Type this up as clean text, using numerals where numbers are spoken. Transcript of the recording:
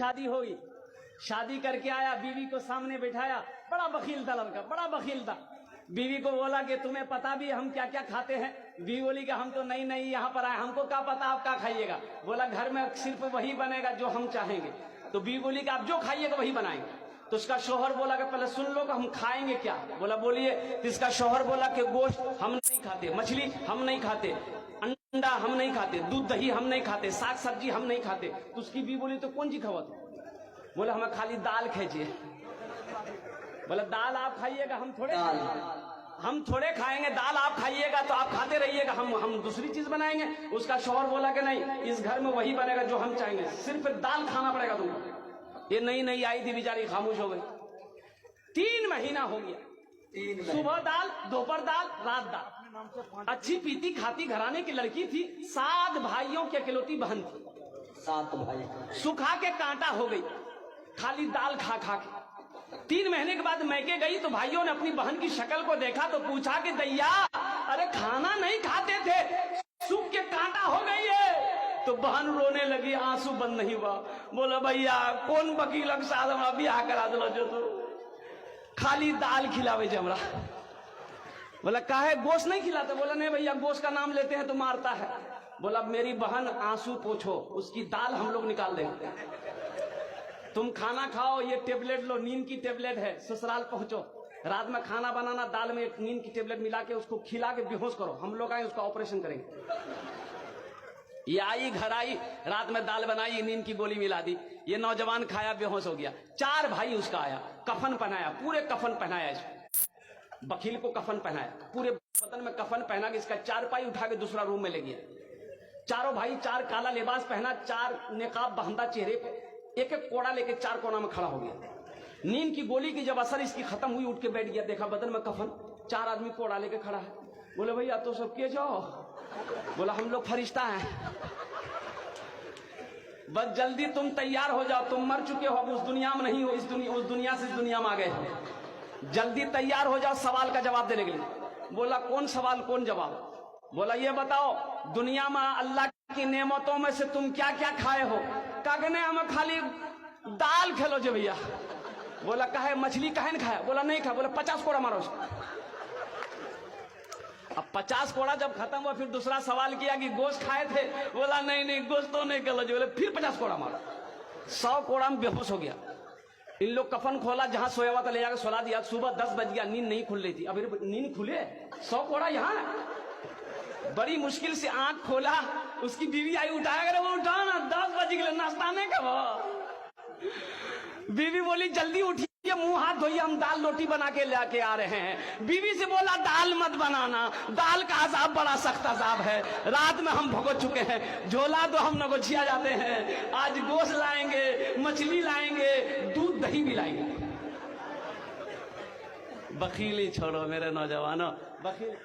शादी हुई, शादी करके आया, बीवी को सामने बिठाया, बड़ा बखील था लड़का, बड़ा बखील था। बीवी को बोला कि तुम्हें पता भी हम क्या क्या खाते हैं? बीवी बोली कि हम तो नहीं नहीं यहाँ पर आए, हमको क्या पता आप क्या खाइएगा? बोला घर में सिर्फ वही बनेगा जो हम चाहेंगे। तो बीवी बोली कि आप जो खाइएगा वही बनाएंगे। तो उसका शौहर बोला कि पहले सुन लो कि हम खाएंगे क्या? बोला बोलिए। तो इसका शौहर बोला कि गोश्त हम नहीं खाते, मछली हम नहीं खाते, अंडा हम नहीं खाते, दूध दही हम नहीं खाते, साग सब्जी हम नहीं खाते। तो उसकी बीवी बोली तो कौन चीज खावा तू? बोला हमें खाली दाल खींचिए। बोला दाल आप खाइएगा, हम थोड़े खाएंगे, दाल आप खाइएगा तो आप खाते रहिएगा, हम दूसरी चीज बनाएंगे। उसका शौहर बोला कि नहीं, इस घर में वही बनेगा जो हम चाहेंगे, सिर्फ दाल खाना पड़ेगा तुमको। ये नई नई आई थी, बेचारी खामोश हो गई। 3 महीना हो गया, सुबह दाल, दोपहर दाल, रात दाल। अच्छी पीती खाती घराने की लड़की थी, 7 भाइयों की अकेलौती बहन थी। 7 भाई सुखा के कांटा हो गई, खाली दाल खा खा के। 3 महीने के बाद मैके गई तो भाइयों ने अपनी बहन की शक्ल को देखा तो पूछा कि दैया, अरे खाना नहीं खाते थे, सूख के कांटा हो गई है। तो बहन रोने लगी, आंसू बंद नहीं हुआ। बोला भैया कौन वकील के साथ हमरा बियाह करा दिलो जो तू खाली दाल खिलावे जे हमरा। बोला काहे गोश्त नहीं खिलाते? बोला नहीं भैया, गोश्त का नाम लेते हैं तो मारता है। बोला मेरी बहन आंसू पोछो, उसकी दाल हम लोग निकाल देंगे, तुम खाना खाओ, ये टेबलेट लो, नींद की टेबलेट है, ससुराल पहुंचो, रात में खाना बनाना, दाल में नींद की टेबलेट मिला के उसको खिला के बेहोश करो, हम लोग आए उसका ऑपरेशन करेंगे। ये आई, घर आई, रात में दाल बनाई, नींद की गोली मिला दी, ये नौजवान खाया, बेहोश हो गया। 4 भाई उसका आया, कफन पहनाया, पूरे कफन पहनाया इसको, वकील को कफन पहनाया, पूरे बदन में कफन पहना के इसका 4 पाई उठा के दूसरा रूम में ले गया। चारों भाई 4 काला लिबास पहना, 4 नेकाब बांधा चेहरे पे, एक एक कोड़ा लेके 4 कोना में खड़ा हो गया। नींद की गोली की जब असर इसकी खत्म हुई, उठ के बैठ गया, देखा बदन में कफन, 4 आदमी कोड़ा लेके खड़ा है। बोले भैया तो सब के जाओ? बोला हम लोग फरिश्ता हैं, बस जल्दी तुम तैयार हो जाओ, तुम मर चुके हो, अब उस दुनिया में नहीं हो, उस दुनिया से इस दुनिया में आ गए हो, जल्दी तैयार हो जाओ सवाल का जवाब देने के लिए। बोला कौन सवाल कौन जवाब? बोला ये बताओ दुनिया में अल्लाह की नेमतों में से तुम क्या क्या खाए हो? कागने हमें खाली दाल खेलो जो भैया। बोला कहे मछली कहे न खाया? बोला नहीं खाया। बोला 50 कोड़ा मारो उसको। अब 50 कोड़ा जब खत्म हुआ, फिर दूसरा सवाल किया कि गोश्त खाए थे? बोला नहीं नहीं गोश्त तो नहीं खेलो जो। बोले फिर 50 कोड़ा मारो। 100 कोड़ा में बेहोश हो गया। इन लोग कफन खोला, जहां सोया हुआ था ले जाकर सुला दिया। सुबह 10 बज गया, नींद नहीं खुल रही थी। अभी नींद खुले, 100 कोड़ा यहाँ। बड़ी मुश्किल से आंख खोला, उसकी बीवी आई, उठाया करे, वो उठा ना, 10 बज गए, नाश्ता नहीं कब? बीवी बोली जल्दी उठिए, मुंह हाथ धोइए, हम दाल रोटी बना के लेके आ रहे हैं। बीवी से बोला दाल मत बनाना, दाल का अजाब बड़ा सख्त अजाब है, रात में हम भुगत चुके हैं, झोला तो हम नगोछिया जाते हैं, आज गोश्त लाएंगे, मछली लाएंगे, दूध दही भी लाएंगे। बखीली छोड़ो मेरे नौजवानों, बखील।